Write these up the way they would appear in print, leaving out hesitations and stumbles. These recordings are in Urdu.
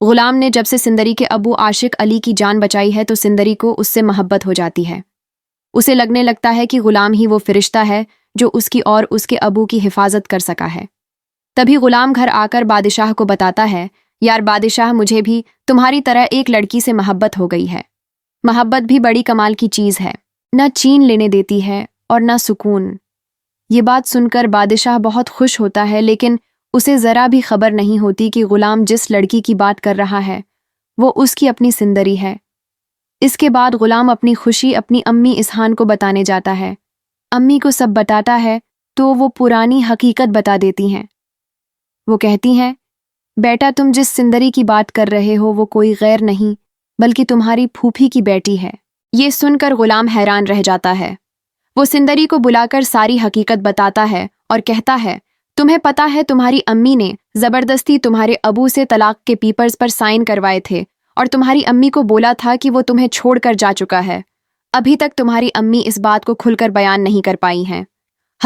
غلام نے جب سے سندری کے ابو عاشق علی کی جان بچائی ہے تو سندری کو اس سے محبت ہو جاتی ہے۔ اسے لگنے لگتا ہے کہ غلام ہی وہ فرشتہ ہے جو اس کی اور اس کے ابو کی حفاظت کر سکا ہے۔ تبھی غلام گھر آ کر بادشاہ کو بتاتا ہے، یار بادشاہ، مجھے بھی تمہاری طرح ایک لڑکی سے محبت ہو گئی ہے۔ محبت بھی بڑی کمال کی چیز ہے، نہ چین لینے دیتی ہے اور نہ سکون۔ یہ بات سن کر بادشاہ بہت خوش ہوتا ہے، لیکن اسے ذرا بھی خبر نہیں ہوتی کہ غلام جس لڑکی کی بات کر رہا ہے وہ اس کی اپنی سندری ہے۔ اس کے بعد غلام اپنی خوشی اپنی امی اسحان کو بتانے جاتا ہے۔ امی کو سب بتاتا ہے تو وہ پرانی حقیقت بتا دیتی ہیں۔ وہ کہتی ہیں، بیٹا، تم جس سندری کی بات کر رہے ہو وہ کوئی غیر نہیں بلکہ تمہاری پھوپھی کی بیٹی ہے۔ یہ سن کر غلام حیران رہ جاتا ہے۔ وہ سندری کو بلا کر ساری حقیقت بتاتا ہے اور کہتا ہے، تمہیں پتہ ہے تمہاری امی نے زبردستی تمہارے ابو سے طلاق کے پیپرز پر سائن کروائے تھے اور تمہاری امی کو بولا تھا کہ وہ تمہیں چھوڑ کر جا چکا ہے۔ ابھی تک تمہاری امی اس بات کو کھل کر بیان نہیں کر پائی ہیں۔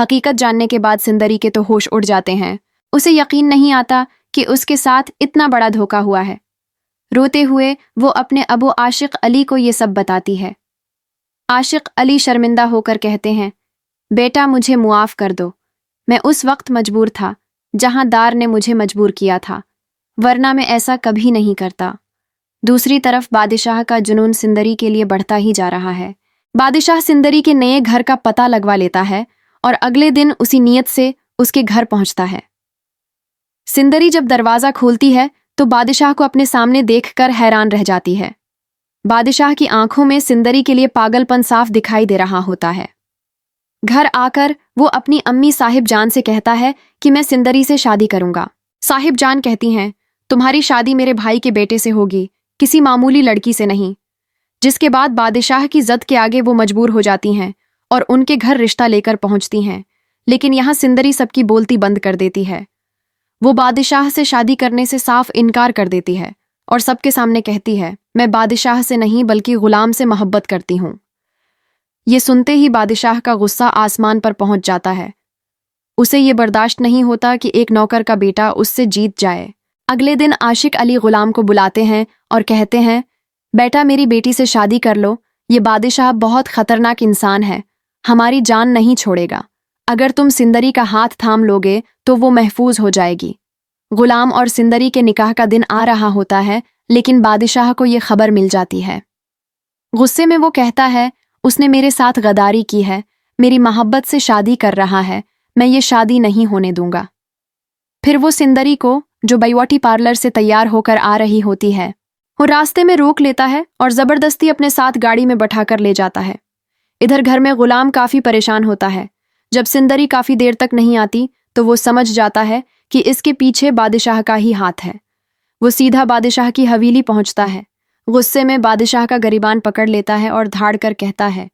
حقیقت جاننے کے بعد سندری کے تو ہوش اڑ جاتے ہیں۔ اسے یقین نہیں آتا کہ اس کے ساتھ اتنا بڑا دھوکہ ہوا ہے۔ روتے ہوئے وہ اپنے ابو عاشق علی کو یہ سب بتاتی ہے۔ عاشق علی شرمندہ ہو کر کہتے ہیں، بیٹا، مجھے معاف کر دو۔ میں اس وقت مجبور تھا جہاں دار نے مجھے مجبور کیا تھا، ورنہ میں ایسا کبھی نہیں کرتا۔ دوسری طرف بادشاہ کا جنون سندری کے لیے بڑھتا ہی جا رہا ہے۔ بادشاہ سندری کے نئے گھر کا پتہ لگوا لیتا ہے اور اگلے دن اسی نیت سے اس کے گھر پہنچتا ہے۔ سندری جب دروازہ کھولتی ہے تو بادشاہ کو اپنے سامنے دیکھ کر حیران رہ جاتی ہے۔ بادشاہ کی آنکھوں میں سندری کے لیے پاگل پن صاف دکھائی دے رہا ہوتا ہے۔ گھر آ کر وہ اپنی امی صاحب جان سے کہتا ہے کہ میں سندری سے شادی کروں گا۔ صاحب جان کہتی ہیں، تمہاری شادی میرے بھائی کے بیٹے سے ہوگی، کسی معمولی لڑکی سے نہیں۔ جس کے بعد بادشاہ کی ضد کے آگے وہ مجبور ہو جاتی ہیں اور ان کے گھر رشتہ لے کر پہنچتی ہیں، لیکن یہاں سندری سب کی بولتی بند کر دیتی ہے۔ وہ بادشاہ سے شادی کرنے سے صاف انکار کر دیتی ہے اور سب کے سامنے کہتی ہے، میں بادشاہ سے نہیں بلکہ غلام سے محبت کرتی ہوں۔ یہ سنتے ہی بادشاہ کا غصہ آسمان پر پہنچ جاتا ہے۔ اسے یہ برداشت نہیں ہوتا کہ ایک نوکر کا بیٹا اس سے جیت جائے۔ اگلے دن عاشق علی غلام کو بلاتے ہیں اور کہتے ہیں، بیٹا، میری بیٹی سے شادی کر لو، یہ بادشاہ بہت خطرناک انسان ہے، ہماری جان نہیں چھوڑے گا۔ اگر تم سندری کا ہاتھ تھام لوگے تو وہ محفوظ ہو جائے گی۔ غلام اور سندری کے نکاح کا دن آ رہا ہوتا ہے، لیکن بادشاہ کو یہ خبر مل جاتی ہے۔ غصے میں وہ کہتا ہے، اس نے میرے ساتھ غداری کی ہے، میری محبت سے شادی کر رہا ہے، میں یہ شادی نہیں ہونے دوں گا۔ پھر وہ سندری کو، جو بیوٹی پارلر سے تیار ہو کر آ رہی ہوتی ہے، وہ راستے میں روک لیتا ہے اور زبردستی اپنے ساتھ گاڑی میں بٹھا کر لے جاتا ہے۔ ادھر گھر میں غلام کافی پریشان ہوتا ہے۔ جب سندری کافی دیر تک نہیں آتی تو وہ سمجھ جاتا ہے کہ اس کے پیچھے بادشاہ کا ہی ہاتھ ہے۔ وہ سیدھا بادشاہ کی حویلی پہنچتا ہے۔ غصے میں بادشاہ کا گریبان پکڑ لیتا ہے اور دھاڑ کر کہتا ہے،